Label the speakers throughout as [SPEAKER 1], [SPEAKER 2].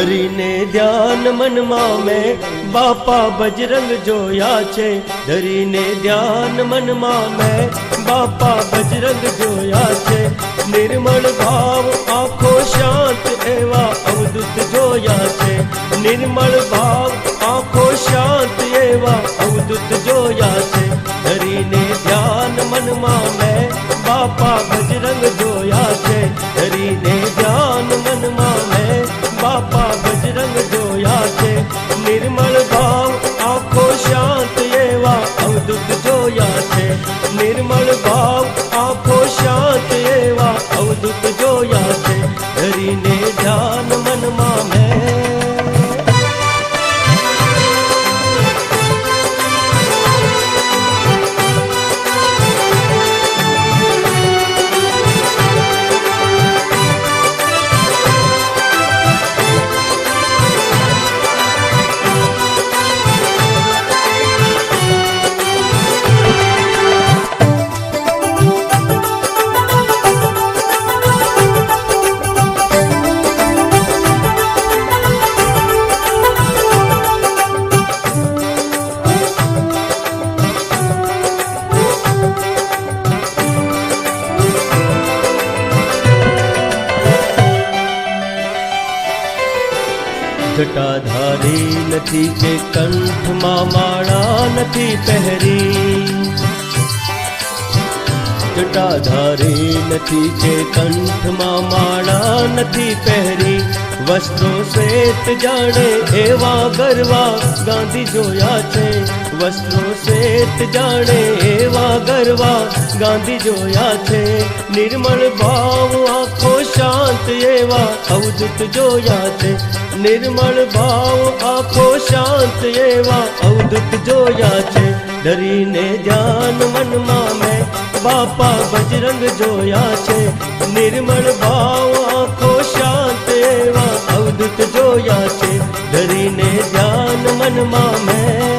[SPEAKER 1] ધરીને ધ્યાન મનમાં મેં બાપા બજરંગ જોયા છે. ધરીને ધ્યાન મનમાં મેં બાપા બજરંગ જોયા છે. નિર્મળ ભાવ આંખો શાંત એવા અવધૂત જોયા છે. નિર્મળ ભાવ આંખો શાંત એવા અવધૂત જોયા છે. ધરીને ધ્યાન મનમાં મેં બાપા બજરંગ જોયા છે. ધરીને ધ્યાન મનમાં મેં બાપા બજરંગ જોયા છે. નિર્મળ ભાવ આંખો શાંત એવા અવધૂત જોયા છે. નિર્મળ ભાવ આંખો શાંત એવા અવધૂત જોયા છે. ધરીને ધ્યાન મનમાં મેં જટાધારી નથી કે કંઠમાં માળા નથી પહેરી. જટાધારી નથી કે કંઠમાં માળા નથી પહેરી. વસ્ત્રો શ્વેત જાણે એવા ગરવા ગાંધી જોયા છે. વસ્ત્રો શ્વેત જાણે એવા ગરવા ગાંધી જોયા છે. નિર્મળ ભાવ આંખો શાંત એવા અવધૂત જોયા છે. નિર્મળ ભાવ આંખો શાંત એવા અવધૂત જોયા છે. ધરીને ધ્યાન મનમાં મેં બાપા બજરંગ જોયા છે. નિર્મળ ભાવ આંખો શાંત એવા અવધૂત જોયા છે. ધરીને ધ્યાન મનમાં મેં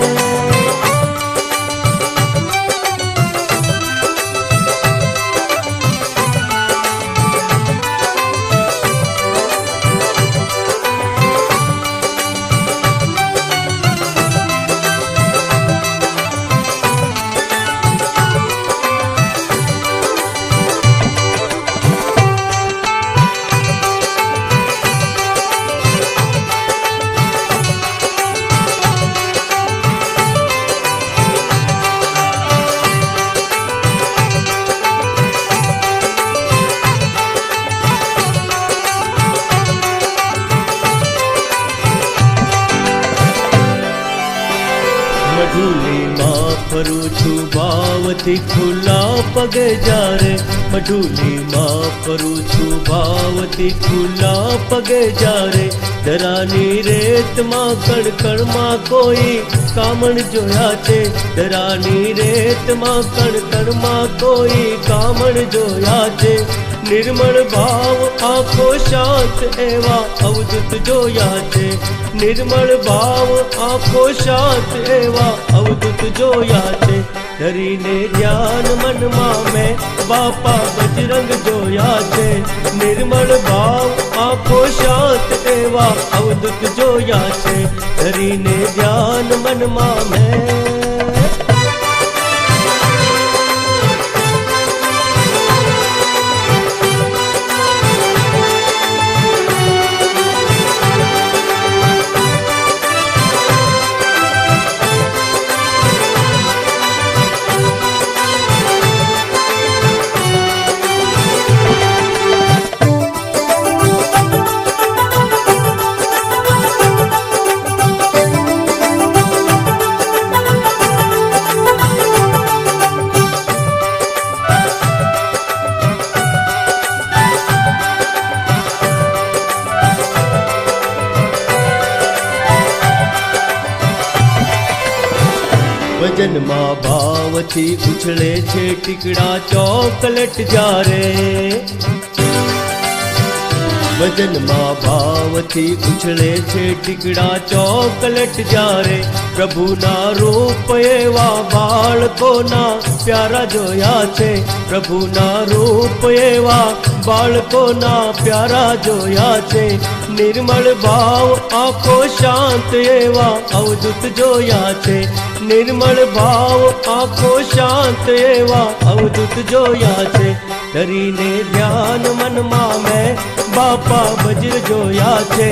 [SPEAKER 1] મઢુલીમાં ફરું છું ભાવથી ખુલ્લા પગે જ્યારે. મઢુલીમાં ફરું છું ભાવથી ખુલ્લા પગે જ્યારે. ધરાની રેતમાં કણકણમાં કોઈ કામણ જોયા છે. ધરાની રેતમાં કણકણમાં કોઈ કામણ જોયા છે. નિર્મળ ભાવ આંખો શાંત એવા અવધૂત જોયા છે. નિર્મળ ભાવ આંખો શાંત એવા અવધૂત જોયા છે. ધરીને ધ્યાન મનમાં મેં બાપા બજરંગ જોયા છે. નિર્મળ ભાવ આંખો શાંત એવા અવધૂત જોયા છે. ધરીને ધ્યાન મનમાં મેં ભજનમાં ભાવથી ઉછળે છે ટીકડા ચોકલેટ જ્યારે. ભજનમાં ભાવથી ઉછળે છે ટીકડા ચોકલેટ જ્યારે. પ્રભુના રૂપ એવા બાળકોના પ્યારા જોયા છે. પ્રભુના રૂપ એવા બાળકોના પ્યારા જોયા છે. નિર્મળ ભાવ આંખો શાંત એવા અવધૂત જોયા છે, નિર્મળ ભાવ આંખો શાંત એવા અવધૂત જોયા છે, કરીને ધ્યાન મનમાં મેં બાપા બજર જોયા છે,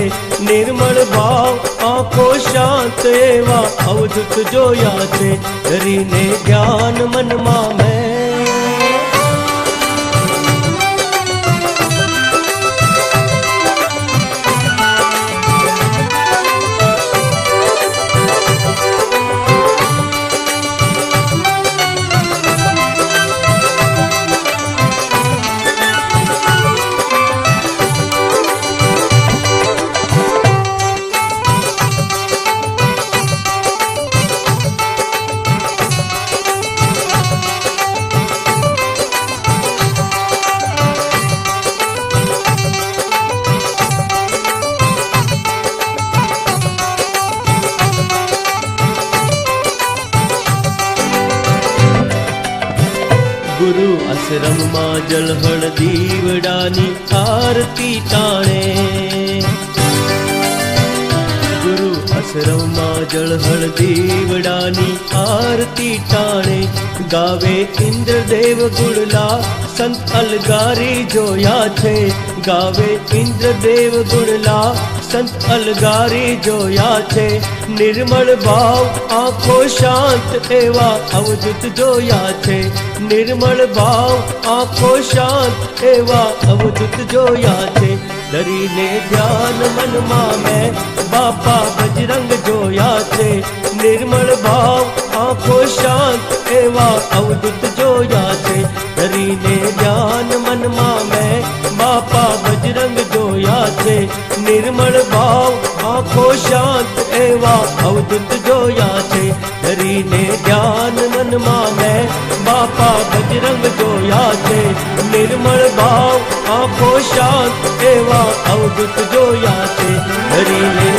[SPEAKER 1] નિર્મળ ભાવ આંખો શાંત એવા અવધૂત જોયા છે, કરીને ધ્યાન મનમાં મેં ગુરુ આશ્રમમાં જળહળ દીવડાની આરતી તાણે, ગુરુ આશ્રમમાં જળહળ દીવડાની આરતી તાણે, ગાવે ઇન્દ્રદેવ ગુણલા સંત અલગારી જોયા છે, ગાવે ઇન્દ્રદેવ ગુણલા સંત અલગારી જોયા છે, નિર્મળ ભાવ આંખો શાંત એવા અવધૂત જોયા છે, નિર્મળ ભાવ આંખો શાંત એવા અવધૂત જોયા છે, ડરીને ધ્યાન મનમાં મેં બાપા બજરંગ જોયા છે, નિર્મળ ભાવ આંખો શાંત એવા અવધૂત જોયા છે, ડરીને ધ્યાન મનમાં મેં બાપા બજરંગ જોયા છે, નિર્મળ ભાવ આંખો શાંત એવા અવધૂત જોયા છે, ડરીને ધ્યાન મનમાં મેં બાપા બજરંગ જોયા છે, નિર્મળ ભાવ આંખો શાંત એવા અવધૂત જોયા છે, ડરીને